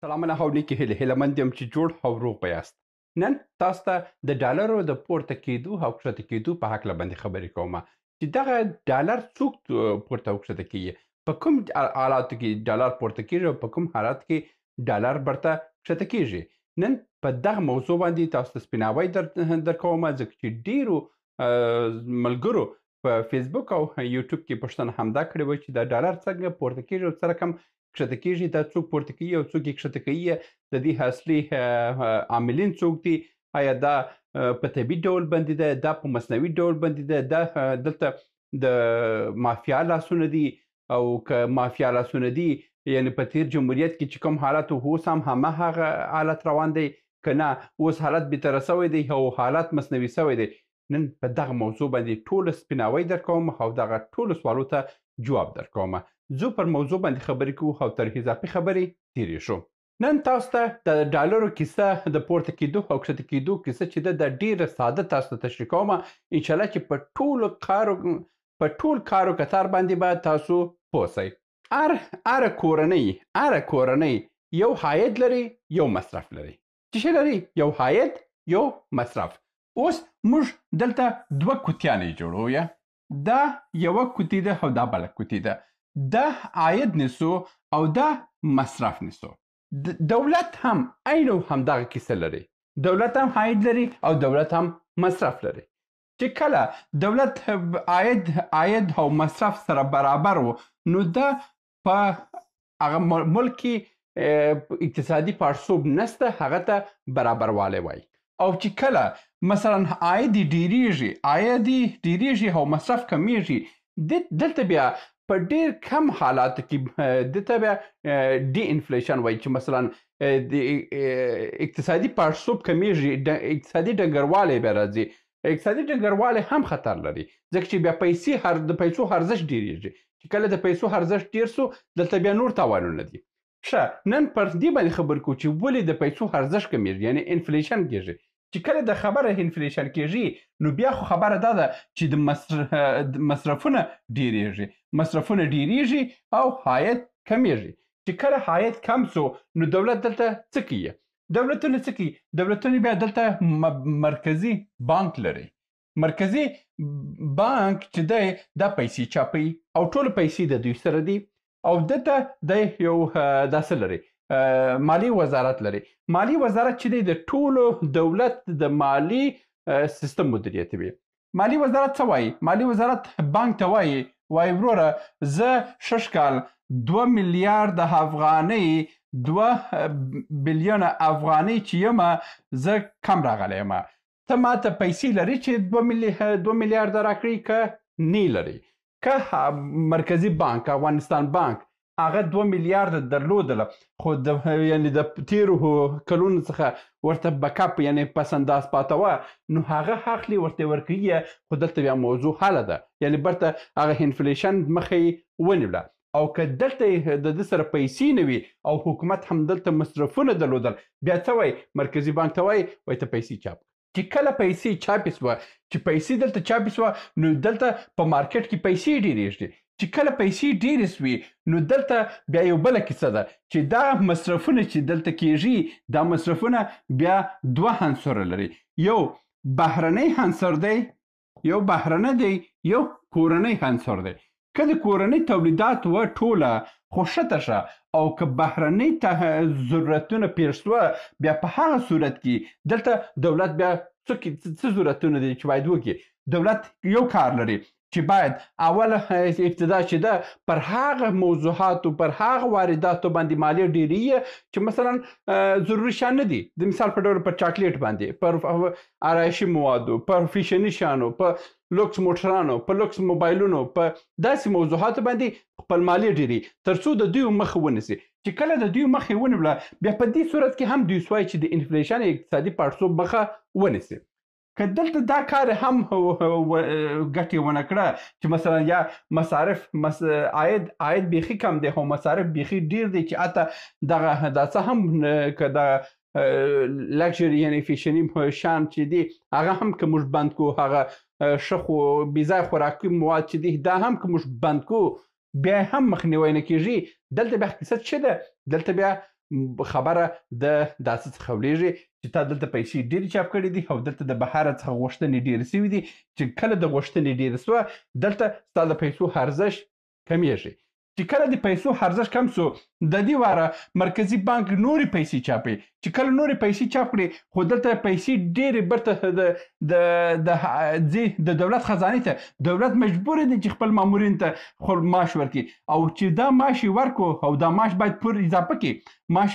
سلامونه هاونیکې هیله یم چې جوړ او روغ به یاست. نن تاسو ته د ډالرو د پورته کېدو او کښته کېدو په هکله باندې خبرې کوم چې دغه ډالر څوک پورته او کښته کوي، په کوم حالاتو کې ډالر پورته کېږي او په کوم حالات کې ډالر برته کښته کېږي. نن په دغه موضوع باندې تاسو ته سپیناوی درکوم ځکه چې ډېرو ملګرو په فیسبوک او یوټیوب کې پوښتنه همدا کړې وه چې د ډالر څنګه پورته کېږي او څه رقم کښته کېږي، دا څوک پورته کوي او څوک یې کښته کوي، د دې اصلي عاملین څوک دي، آیا دا په طبیعي ډول باندې ده، دا په مصنوي ډول باندې ده، دا دلته د مافیا لاسونه دي او که مافیا لاسونه دي یعنې په تېر جمهوریت کې چې کوم حالت و اوس هم هماغه حالت روان دی که نه اوس حالت بهتره سوی دی او حالت مصنوي سوی دی. نن په دغه موضوع باندې ټوله سپیناوی درکوم او دغه ټولو سوالو ته جواب درکوم. زه پر موضوع باندې خبرې کوو او تر اضافي خبرې تېرې شو. نن تاسو ته د ډالرو کیسه د پورته کېدو او کښته کېدو کیسه چې ده د ډېره ساده تاسو ته تشریح کوم، انشاءالله چې په ټول کارو کتار باندې به تاسو پوه سئ. هره کورنۍ یو عاید لري یو مصرف لري. څه شی لري؟ یو عاید یو مصرف. اوس موږ دلته دوه کوتیانې جوړو یا دا یوه کوتي ده او دا بله کوتي ده. دا عاید نیسو او دا مصرف نیسو. دولت هم عین همدغه کیسه لري. دولت هم عاید لري او دولت هم مصرف لري. چې کله دولت عاید او مصرف سره برابر و نو دا په هغه ملک کې اقتصادي پړسوب نسته، هغه ته برابروالی وایي. او چې کله مثلا عاید ډیریږي او مصرف کمیږي، دلته بیا په ډېر کم حالاتو کې دته بیا ډي انفلیشن وایي چې مثلا د اقتصادي پړسوب کمیږي، اقتصادي ډګروالی بیا راځي. اقتصادي ډګروالی هم خطر لري ځکه چې بیا د پیسو ارزښت ډیریږي. چې کله د پیسو ارزښت ډیر سو دلته بیا نور تاوانونه دي. ښه، نن پر دې باندې خبرې کوو چې ولې د پیسو ارزښت کمیږي، یعنې انفلیشن کېږي. چې کله د خبره انفلیشن کېږي نو بیا خو خبره دا ده چې د مصرفونه ډیریږي او عاید کمیږي. چې کله عاید کم سو نو دولت دلته څه کوي؟ دولتونه بیا دلته مرکزي بانک لري. مرکزي بانک چې دی دا پیسې چاپوي او ټولو پیسې د دوی سره دي او دلته دی یو داسې لري مالی وزارت لري. مالی وزارت چې دی د ټولو دولت د مالی سیستم مدیریتوي. مالی وزارت څه وایي؟ مالی وزارت بانک ته وایي وروره زه شش کال 2 میلیارد افغانۍ 2 بلیونه افغانۍ چې یمه زه کم راغلی یمه. ته ماته پیسې لري چې 2 میلیارده راکړي که نه لري؟ که مرکزي بانک افغانستان بانک هغه 2 میلیارده درلودله خو یعنې د تیرو کلونو څخه ورته بکاپ یعنې پس انداز پاته وه نو هغه اخلي ورته ورکوي. خو دلته بیا موضوع حله ده، یعنې برته هغه انفلیشن مخه یې ونیوله. او که دلته د ده سره پیسې نه وي او حکومت هم دلته مصرفونه درلودل، بیا څه وایي؟ مرکزي بانک ته وایي ته پیسې چاپ. چې کله پیسې چاپې سوه، چې پیسې دلته چاپې سوه نو دلته په مارکیټ کې پیسې ډېرېږي. چې کله پیسې ډېرې سوې نو دلته بیا یو بله کیسه ده چې دا مصرفونه چې دلته کېږي دا مصرفونه بیا دوه عنصره لري. یو بهرنی عنصر دی، یو کورنی عنصر دی. که د کورنۍ تولیدات و ټوله خو ښه شه او که بهرنۍ ضرورتونه پېښ سوه بیا په هغه صورت کې دلته دولت بیا څه ضرورتونه دي چې باید وکړي؟ دولت یو کار لري چې باید اول ابتدا چې ده پر هغه موضوعاتو پر هغه وارداتو باندې مالیه ډېروي چې مثلا ضروري شیان نه دي. د مثال په ډول پر چاکلیټ باندې، پر آرایشي موادو، پر فیشني شیانو، په لوکس موټرانو، په لوکس موبایلونو، په داسې موضوعاتو باندې خپل مالیه ډېروي تر څو د دوی مخه ونیسي. چې کله د دوی مخه یې ونیوله بیا په دې صورت کې هم دوی سوای چې د انفلیشن اقتصادي پړسوب مخه ونیسي. که دلته دا کار هم ګټې ونه کړه چې مثلا یا مصارف عاید بیخي کم دی او مصارف بیخي ډیر دی چې حتی دغه دا څه هم که د لکچري یعنې فیشني شیان چې دي هغه هم که موږ بند کړو، هغه ښه خو بېځایه خوراکي مواد چې دي دا هم که موږ بند کړو بیا هم مخنیوی نه کېږي. دلته بیا کیسه څه ده؟ دلته بیا خبره د داسې څخه ولیږي چې تا دلته پیسې ډېرې چاپ کړي دي او دلته د بهره څخه غوښتنې ډېرې سوي دي چې کله د غوښتنې ډېره سوه دلته ستا د پیسو ارزښت کمیږي. چې کله د پیسو ارزښت کم سو د دې واره مرکزي بانک نورې پیسې چاپي چې کله نورې پیسې چاپ کړي خو دلته پیسې ډېرې برته د دولت خزانې ته دولت مجبور دی چې خپل مامورین ته معاش ورکړي او چې دا معاش ورکو او دا معاش باید پر اضافه کړي معاش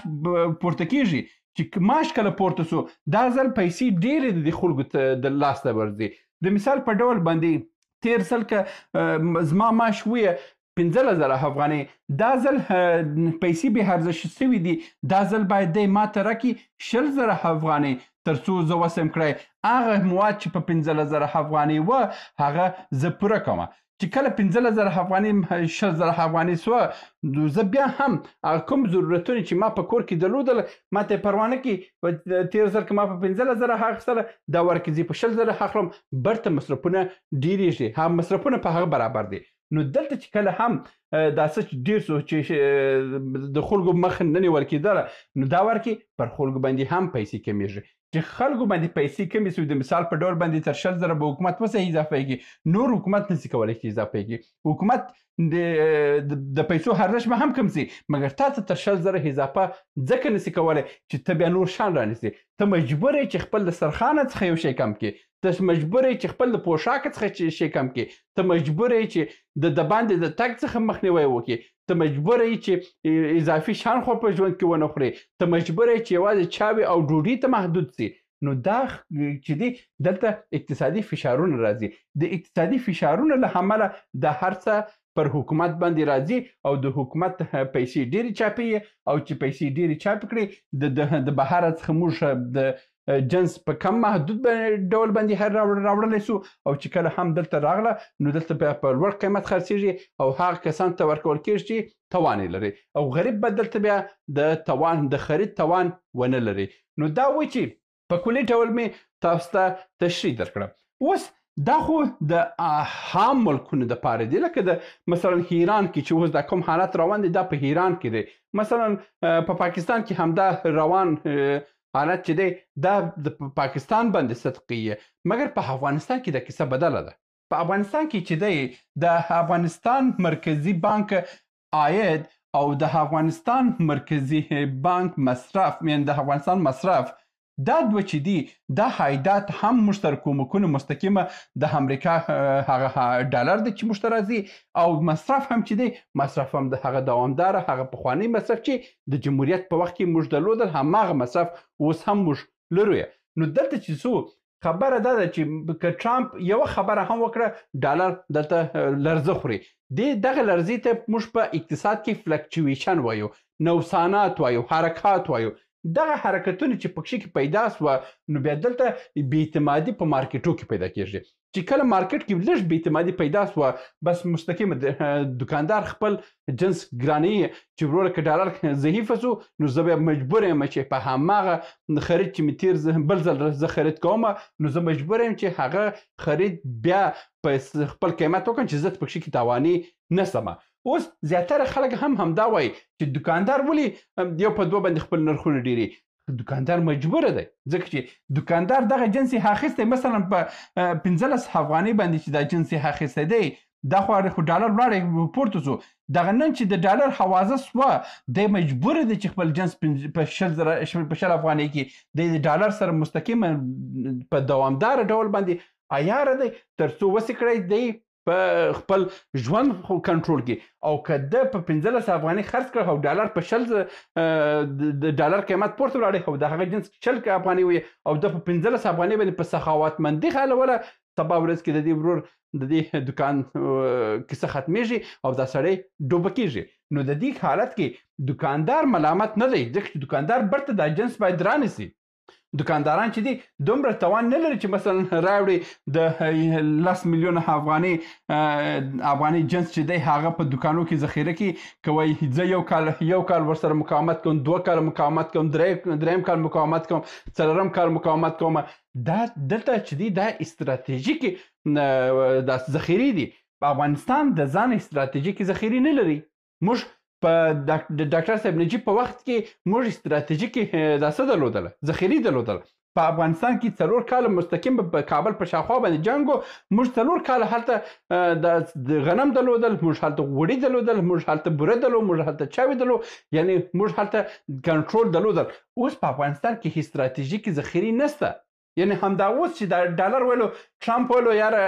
پورته کیږي چې معاش کله پورته سو دا ځل پیسې ډېرې د خلکو ته د لاس ته ورځي. د مثال په ډول باندې تیر ځل که زما معاش ویه 15,000 افغانۍ دا ځل پیسې بې ارزښت سوي دي دا ځل باید دی ماته راکړي 10,000 افغانۍ تر څو زه وسم کړی هغه مواد چې په 15,000 افغانۍ وه هغه زه پوره کوم. چې کله 15,000 افغانۍ 10,000 افغانۍ سوه زه بیا هم کوم ضرورتونه چې ما په کور کې درلودل ما ته پروا نه کړي تیر ځل که ما په 15,000 اخیستله دا ورکې زه په 10,000 اخلم برته مصرفونه ډېرېږي هم مصرفونه په هغه برابر دي. نو دلته چې کله هم دا څه ډېر سو چې د خلکو مخ نه نیول کېدله نو دا ورکې پر خلکو باندې هم پیسې کمیږي چې خلکو باندې پیسې کمې سوي د مثال په ډول باندې تر 10,000 به حکومت وسه اضافه کړي نور حکومت نشي کولی چې اضافه کړي حکومت د پیسو ارزښت به هم کم سي مګر تا ته تر 10,000 اضافه ځکه نشي کولی چې ته بیا نور شان رانیسي ته مجبور یې چې خپل د سرخانه څخه یو شی کم کړي ته مجبور یې چې خپل د پوشاک څخه شی کم کړي ته مجبور یې چې د باندې د تګ څخه مخنیوی وکړي ته مجبور یې چې اضافي شان خو په ژوند کې ونه خوري ته مجبور یې چې یوازې چاوي او ډوډۍ ته محدود سي. نو دا چې دی دلته اقتصادي فشارونه راځي د اقتصادي فشارونه له امله د هر څه پر حکومت باندې راځي او د حکومت پیسې ډېرې چاپي او چې پیسې ډېرې چاپ کړي د بهره څخه موږ د جنس په کم محدود ډول باندې هر راوړلی سو او چې کله هم دلته راغله نو دلته بیا په لوړ قیمت خرڅېږي او هغه کسانو ته ورکول کېږي چې توان یې لري او غریب به دلته بیا د خرید توان ونه لري. نو دا وایي چې په کلي ډول مې تاسو ته تشریح درکړم. اوس دا خو د عام ملکونو دپاره دی لکه د مثلا ایران کې چې اوس دا کوم حالت روان دی دا په ایران کې دی مثلا په پاکستان کې همدا روان حالت چې دی دا د پاکستان باندې صدقیه مګر په افغانستان کې د کیسه بدله ده. په افغانستان کې چې دی د افغانستان مرکزی بانک عاید او د افغانستان مرکزی بانک مصرف یعنی د افغانستان مصرف دا دوه چې دي دا عایدات هم موږ تر کومکونو مستقیمه د امریکا هغه ډالر دی چې موږ ته راځي او مصرف هم چې دی مصرف هم د هغه دوامداره هغه پخوانی مصرف چې د جمهوریت په وخت کې موږ درلودل هماغه مصرف اوس هم موږ لرو. نو دلته چې څو خبره دا ده چې که ټرامپ یوه خبره هم وکړه ډالر دلته لرزه خوري دغه لرزې ته موږ په اقتصاد کې فلکچویشن وایو نوسانات وایو حرکات وایو دغه حرکتونه چې پکښې کې پیدا سوه نو بیا دلته بې اعتمادي په مارکیټو کې پیدا کېږي چې کله مارکیټ کې لږ بې اعتمادي پیدا سوه بس مستقیم دکاندار خپل جنس ګرانوي چې وروره که ډالر ضعیفه سو نو زه بیا مجبور یم چې په هماغه خرید چې مې تیر بل ځل زه خرید کوم نو زه مجبور یم چې هغه خرید بیا په خپل قیمت وکړم چې زه پکښې کې تاواني نسم. اوس زیاتره خلک هم همدا وایي چې دکاندار ولې یو په دوه باندې خپل نرخونه ډېري دکاندار مجبوره دی ځکه چې دکاندار دغه جنس یې اخیستی مثلا په 15 افغانۍ باندې چې دا جنس یې اخیستی دی دا خو ډالر ولاړی پورته سو دغه نن چې د ډالر حوازه سوه دی مجبور دی چې خپل جنس په 10 افغانۍ کې د ډالر سره مستقیم په دوامداره ډول باندې عیاره دی تر څو وسې کړی دی په خپل ژوند کنټرول کې او که ده په 15 افغانۍ خرڅ کړ او ډالر په 10 د ډالر قیمت پورته ولاړی او د هغه جنس 10 افغانۍ وي او ده په 15 افغانۍ باندې په سخاوتمندي حالوله سبا ورځ کې د دې ورور د دې دکان کیسه ختمیږي او دا سړی ډوبه کیږي. نو د دې حالت کې دکاندار ملامت نه دی ځکه چې دکاندار برته دا جنس باید رانیسي. دکانداران چې دي دومره توان نه لري چې مثلا راوړي د 10 میلیون افغانۍ جنس چې دی هغه په دکانو کې ذخیره کړي که وایي زه یو کال ورسره مقاومت کوم 2 کال مقاومت کوم دریم کال مقاومت کوم 4م کال مقاومت کوم دا دلته چې دی دا استراتیژیک د ذخیرې دي. په افغانستان د ځان استراتیژیک ذخیرې نه لري. موږ په د ډاکټر صاحب نجیب په وخت کې موږ استراتیژیکې دا څه درلودله ذخیرې درلودله په افغانستان کې 4 کاله مستقیم په کابل په شاوخوا باندې جنګ و موږ 4 کاله هلته د غنم درلودل موږ هلته غوړي درلودل موږ هلته بوره درلود موږ هلته چاوې درلود یعنی موږ هلته کنټرول درلودل اوس په افغانستان کې هیڅ استراتیژیکې ذخیرې نشته یعنی همدا اوس چې د ډالر ویلو ټرمپ ویلو یاره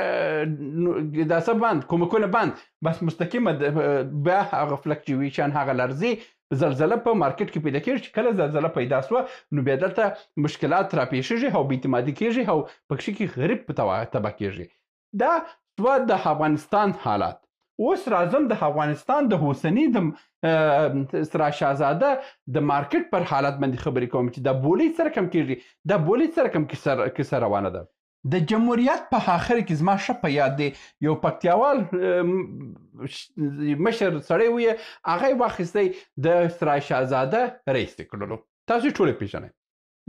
دا څه بند کومکونه بند بس مستقیمه بیا هغه فلکچویشن هغه لرزې زلزله په مارکیټ کې پیدا کېږي چې کله زلزله پیدا سوه نو بیا دلته مشکلات راپېښېږي او بېاعتمادي کېږي او په کښې کې غریب تباه کېږي دا سوه د افغانستان حالات اوس راځم د افغانستان د اوسني د سرا شهزاده د مارکیټ پر حالت باندې خبرې کوم چې دا بولي سره کم کېږي دا بولي سره کم کیسه روانه ده د جمهوریت په آخر کې زما ښه په یاد دی یو پکتیاوال مشر سړی وی هغه یې واخیستی د سرا شهزاده رئیس یې کړلو تاسو یې ټول یې پیژنئ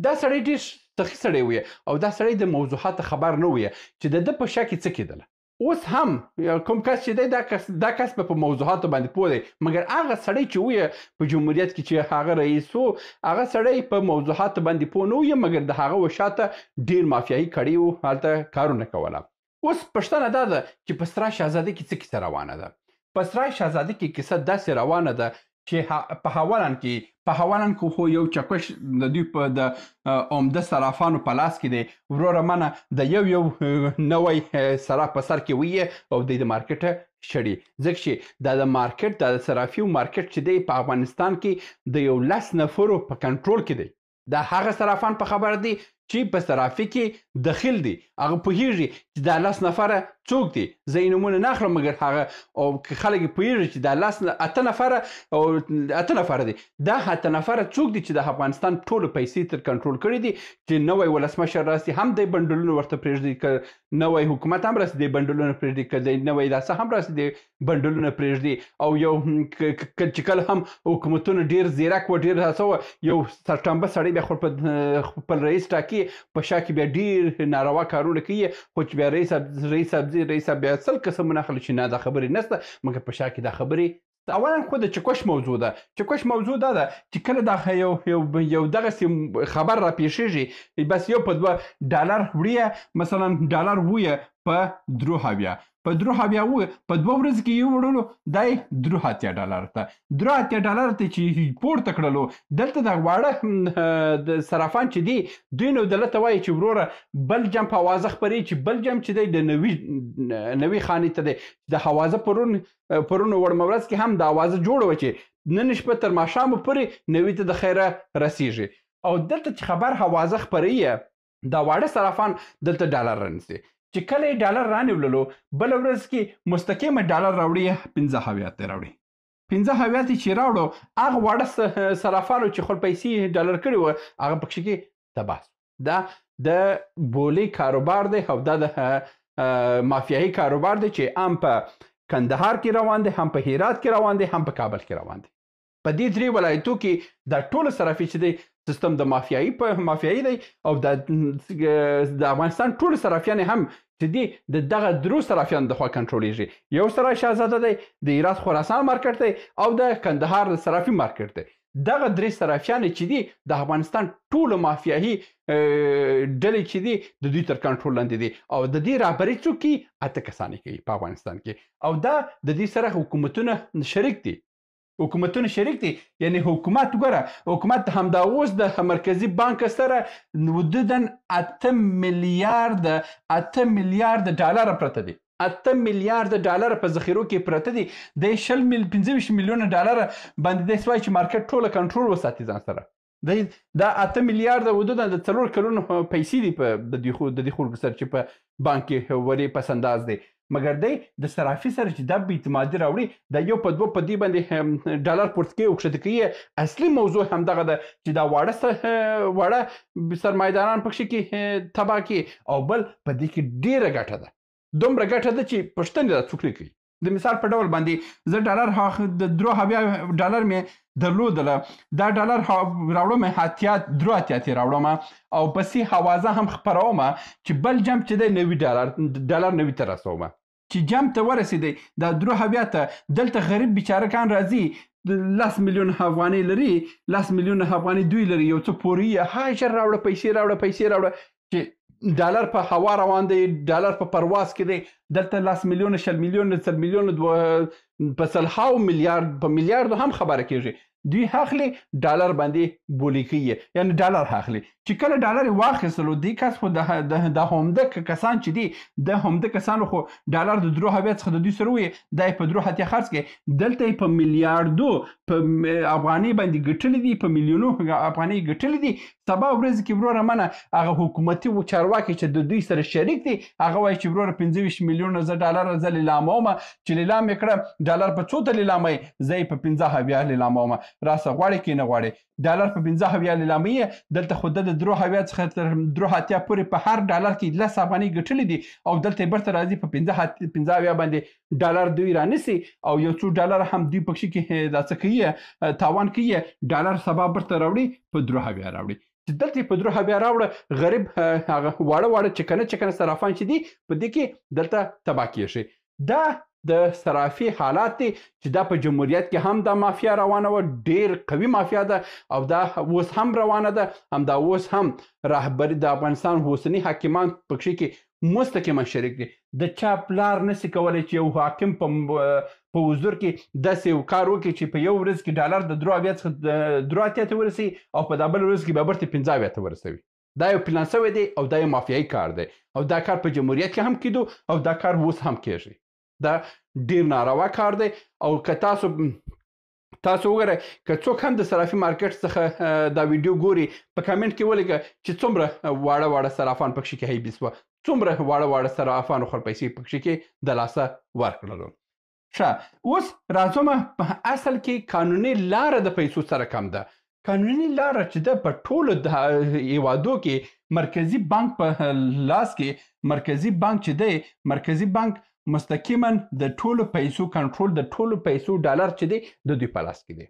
دا سړی ډېر سخي سړی وی او دا سړی د موضوعاتو خبر نه وی چې د ده په شا کې څه کېدله اوس هم کوم کس چې دی دا کس په موضوعاتو باندې پوه دی مګر هغه سړی چې وی په جمهوریت کې چې هغه رئیس و هغه سړی په موضوعاتو باندې پوه نه وی مګر د هغه وشاته ډېر مافیایي کړي وو هلته کارونه کوله اوس پوښتنه دا ده چې په سرا شهزاده کې څه کیسه روانه ده په سرا شهزاده کې کیسه داسې روانه ده چې په هوالان کې خو یو چکش د دوی په د عمده صرافانو په لاس کې دی وروره منه د یو نوی صراف په سر کې وی او د مارکیټ شړي ځکه چې دا د مارکیټ د صرافیو مارکیټ چې دی په افغانستان کې د 10 نفرو په کنټرول کې دی دا هغه صرافان په خبر دي چې په صرافي کې دخیل دي هغه پوهیږي چې دا 10 نفره څوک دي زه یې نومونه نه اخلم مګر هغه او خلک یې پوهیږي چې دا 8 نفره او 8 نفره دي دا 8 نفره څوک دي چې د افغانستان ټولو پیسې تر کنټرول کړي دي چې نوی ولسمشر راسي هم د بندلونو ورته پرېږدي که نوی حکومت هم راسي د بندلونو پرېږدي که د نوی داسه هم راسي د بندلونو پرېږدي او یو چې کله هم حکومتونه ډېر زیرک و ډېر هڅه و یو سرټمبه سړی بیا خپل رئیس ټاکي په شا کې بیا ډېر ناروا کارونه کوي خو چې بیا رئیس صاحب بیا سل قسمونه اخلي چې نه دا خبرې نشته مګر په شا کې دا خبرې اولا خو د چکش موضوع ده چکش موضوع دا ده چې کله دا یو دغسې خبر راپېښېږي بس یو په 2 ډالر وړي مثلا ډالر ویه په 3 په 3 په 2 ورځې کې یو وړلو دای 3 ډالر ته 3 ډالر ته چې پورته کړلو دلته د واړه د صرافان چې دی دوی نو دلته وایي چې وروره بلجیم په اوازه خپرې چې بلجیم چې دی د نوي خانې ته دی د حوازه پرون وړمه ورځ کې هم د اوازه جوړه وه چې نن شپه تر ماښامه پورې نوي ته د خیره رسیږي او دلته چې خبر حوازه خپرې دا واړه صرافان دلته ډالر رانیسي چې کله یې ډالر رانیوللو بله ورځ کې مستقیمه ډالر راوړي 15 ته راوړي 15 چې راوړو هغه واړه صرافانو چې خپل پیسې ډالر کړي وه هغه په کښې کې تباه دا د بولي کاروبار دی او دا د مافیایي کاروبار دی چې هم په کندهار کې روان دی هم په هرات کې روان دی هم په کابل کې روان دی په دې 3 ولایتو کې دا ټول صرافي چې دی سیستم د مافیایي دی او د افغانستان ټول صرافیان هم چې دی د دغه 3 صرافیان د خوا کنټرولېږي یو سرا شهزاده دی د هرات خراسان مارکیټ دی او د کندهار د صرافي مارکیټ دی دغه 3 صرافیان چې دي د افغانستان ټول مافیایي ډلې چې دي د دوی تر کنټرول لاندې دي او د دې رهبري څوک کوي 8 کسان کوي په افغانستان کې او دا د دې سره حکومتونه شریک دي یعنی حکومت وګوره حکومت همدا اوس د مرکزی بانک سره حدوداً 8 میلیارد ډالر پرته دي 8 میلیارد ډالر په ذخیرو کې پرته دي د 15 میلیونه ډالر باندې د سوای چې مارکیټ ټوله کنټرول وساتي ځان سره دا 8 میلیارد حدوداً د 4 کلونو پیسې دي په د دې خلکو سره چې په بانک کې ورې پس انداز دی مګر دی د صرافي سره چې دا بېاعتمادي راوړي دا یو په 2 په دې باندې ډالر پورته کوي او کښته کوي اصلي موضوع همدغه ده چې دا واړه سرمایه‌داران په کښې کې تباه کړي او بل په دې کې ډېره ګټه ده دومره ګټه ده چې پوښتنې را څوک نه کوي د مثال په ډول باندې زه ډالر د 3 ډالر مې درلودله دا ډالر راوړم 3 راوړم او پسې حوازه هم خپروم چې بل جمع چې دی 90 ډالر 90 ته رسوم چې جمع ته ورسېدی دا 3 ته دلته غریب بیچاره کان راځي 10 میلیون افغانۍ لري 10 میلیون افغانۍ دوی لري یو څه پوري ها ژر راوړه پیسې راوړه چې ډالر په هوا روان دی ډالر په پرواز کې دی دلته 10 میلیون 20 میلیون 30 میلیون په سلهاو میلیارډ په میلیارډو هم خبره کیږي دوی اخلي ډالر باندې بولی کوي یعنی ډالر اخلي چې کله ډالر واخیستلو دی کس خو د همده کسان چې دي د همده کسانو خو ډالر د درو هویت څخه د دوی سره وي د په درو هتیا خرڅ کې دلته په میلیارډو په افغاني باندې ګټلې دي په میلیونو افغاني ګټلې دي سبا ورځ کې وروره منه هغه حکومتي چارواکي چې د دوی سره شریک دي هغه وایي چې وروره 25 میلیون ډالر زه لیلاموم چې لیلام یې کړه ډالر په څو ته لیلاموي زه یې په 15 لیلاموم راسه غواړي کې نه غواړي ډالر په 15 لیلامي دلته خو د درو هویت څخه تر درو هتیا پورې په هر ډالر کې 10 افغانۍ ګټلې دي او دلته برته راځي په 15 باندې ډالر دوی رانیسي او یو څو ډالر هم دوی پکې کې دا څه کوي تاوان کوي ډالر سبا برته راوړي په درو هویت راوړي دلته په درو هویت راوړه غریب هغه واړه چکنه صرافان چې دي په دې کې دلته تباہ کیږي دا د صرافي حالات دي چې دا په جمهوریت کې هم دا مافیا روانه و ډیر قوي مافیا ده او دا اوس هم روانه ده هم دا اوس هم رهبری د افغانستان اوسني حاکمان پکې کې مستقیما شریک دي د چا پلار نشي کولای چې یو حاکم په حضور کې داسې یو کار وکړي چې په یو ورځ کې ډالر د درو هویت څخه درو هویت ته ورسي او په دا بل ورځ کې به برته 15 هویت ته ورسوي دا یو پلان شوی دی او دا یو مافیایي کار دی او دا کار په جمهوریت کې هم کېدو او دا کار اوس هم کېږي دا ډیر ناروا کار دی او که تاسو وګورئ که څوک هم د صرافي مارکیټ څخه دا ویډیو ګوري په کامنټ کې ولیکه چې څومره واړه صرافان پکې کې هیبي سوه څومره واړه صرافانو خپل پیسې پکې کې د لاسه ورکړلو ښه اوس راځم په اصل کې قانوني لاره د پیسو سره کم ده قانوني لاره چې ده په ټولو هیوادو کې مرکزي بانک په لاس کې مرکزي بانک چې دی مرکزي بانک مستقیما د ټولو پیسو کنټرول د ټولو پیسو ډالر چې دی د دوی په لاس کې دی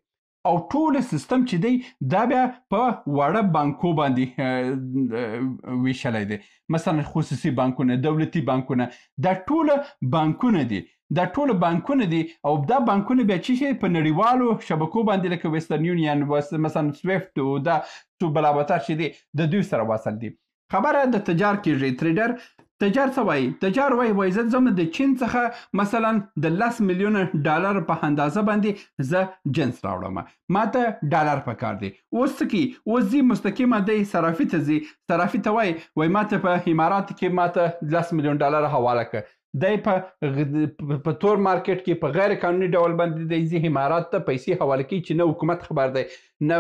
او ټول سیستم چې دی دا بیا په واړه بانکو باندې ویشلی دی مثلا خصوصي بانکونه دولتي بانکونه دا ټول بانکونه دي دا ټول بانکونه دي او دا بانکونه بیا چې په نړیوالو شبکو باندې لکه ویسټرن یونین مثلا سویفت او دا څو بلابطر چې دی د دوی سره وصل دي خبره د تجار کېږي تریډر تجار څه وایي تجار وایي زه ځم د چین څخه مثلا د 10 میلیون ډالر په اندازه باندې زه جنس راوړم ماته ډالر پکار دی اوس څه کوي اوس ځي مستقیمه دی صرافي ته ځي صرافي ته وایي ماته په امارات کې ماته 10 میلیون ډالر حواله کړه دی په تور مارکیټ کې په غیر قانوني ډول باندې دی ځي امارات ته پیسې حواله کوي چې نه حکومت خبر دی نه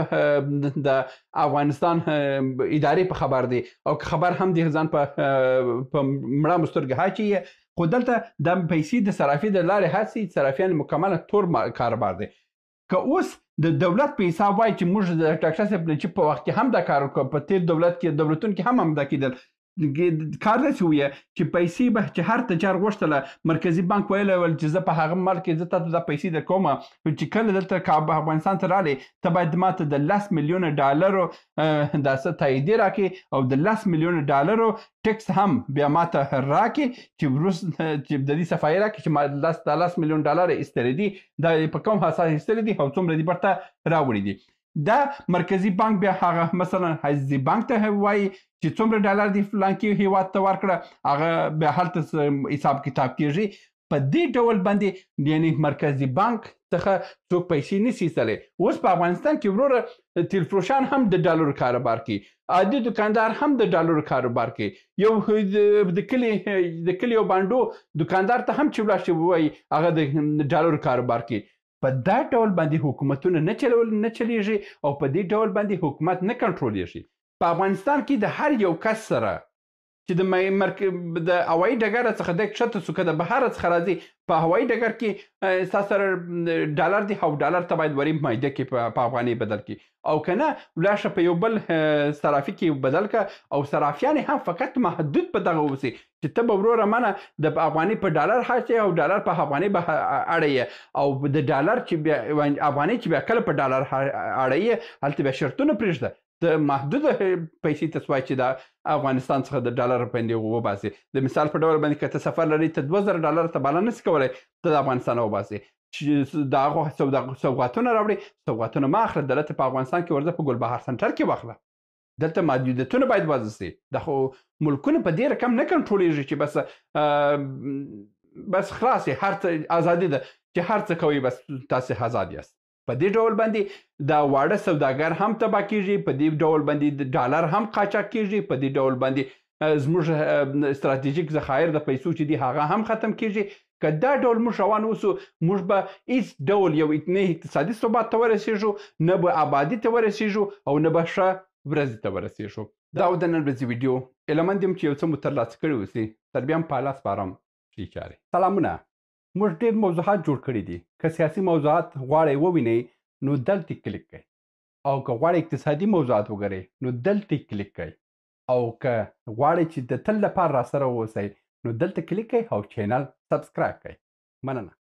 د افغانستان ادارې په خبر دی او خبر هم دی ځان په مړه مسترګه اچي خو دلته د پیسې د صرافي د لارې هڅې صرافیان مکمله تور کاروبار دی که اوس د دولت په حساب وایي چې موږ د ډاکټر صاحب چې په وخت کې هم دا کار وکړو په تیر دولت کې دولتونو کې هم دا کېدل کار داسې ویه چې پیسې به چې هر تجار غوښتله مرکزي بانک ویلی ول چې زه په هغه مال کې زه تاته دا پیسې در کوم چې کله دلته افغانستان ته راغلی ته باید ماته د 10 میلیون ډالرو دا څه تاییدیه راکړي او د 10 میلیون ډالرو ټیکس هم بیا ماته راکړي چې وروسته چې د دې صفایي راکړي چې ما 10 میلیون ډالر ایستلی دي دا په کوم اساس ایستلی دي او څومره دي برته راوړي دي دا مرکزي بانک بیا هغه مثلا حزبي بانک ته وایي چې څومره ډالر دی فلان کې هیواد ته ورکړه هغه بیا هلته حساب کتاب کېږي په دې ډول باندې یعنی مرکزي بانک څخه څوک پیسې نشي ایستلی اوس په افغانستان کې وروره تیلفروشان هم د ډالرو کاروبار کوي عادي دکاندار هم د ډالرو کاروبار کوي یو د کلي یو بانډو دکاندار ته هم چې ولاړ شي ووایي هغه د ډالرو کاروبار کوي په دا ډول باندې حکومتونه نه چلیږي او په دې ډول باندې حکومت نه کنټرولیږي په افغانستان کې د هر یو کس سره چې د هوایي ډګر څخه د کښته سو که د بهر څخه راځي په هوایي ډګر کې ستاسو سره ډالر دی او ډالر ته باید وریم مایده کې په افغانۍ بدل کړي او که نه ولاړ شه په یو بل صرافي کې بدل کړه او صرافیان هم فقط محدود په دغه اوسي چې ته به وروره منه د افغانۍ په ډالر حاصل او ډالر په افغانۍ به اړوي او د ډالر چې بیا افغانۍ چې بیا کله په ډالر اړوي هلته بیا شرطونه پرېږده د محدوده پیسې ته سوای چې د افغانستان څخه د ډالر باندې وباسي د مثال په ډول باندې که ته سفر لري ته 2000 ډالر ته بالا نشي کولی ته د افغانستان وباسي چې د هغو سوغاتونه راوړي، سوغاتونه مه اخله، دلته په افغانستان کې ورځه په ګلبهار سنټر کې واخله. دلته محدودیتونه باید وضع سي. د خو ملکونه په دې رقم نه کنټرولېږي چې بس خلاص هر څه ازادي ده چې هر څه کوي بس تاسې آزاد یاست. په دې ډول باندې دا واړه سوداګر هم تباه کیږي، په دې ډول باندې د ډالر هم قاچاق کیږي، په دې ډول باندې زموږ استراتیژیک ذخایر د پیسو چې دي هغه هم ختم کیږي. که دا ډول موږ روان اوسو، موږ به هیڅ ډول یو نه اقتصادي ثبات ته ورسېږو، نه به آبادي ته ورسېږو، او نه به ښه ورځې ته ورسېږو. دا و د نن ورځې ویډیو. هیله مند یم چې یو څه مو ترلاسه کړي اوسي. تر بیا هم په الله سپارم ښې چارې. سلامونه. موږ ډېر موضوعات جوړ کړي دي. که سیاسي موضوعات غواړئ ووینئ نو دلته کلیک کړئ، او که غواړئ اقتصادي موضوعات وګورئ نو دلته کلیک کړئ، او که غواړئ چې د تل لپاره راسره واوسئ نو دلته کلیک کړئ او چینل سبسکرایب کړئ. مننه.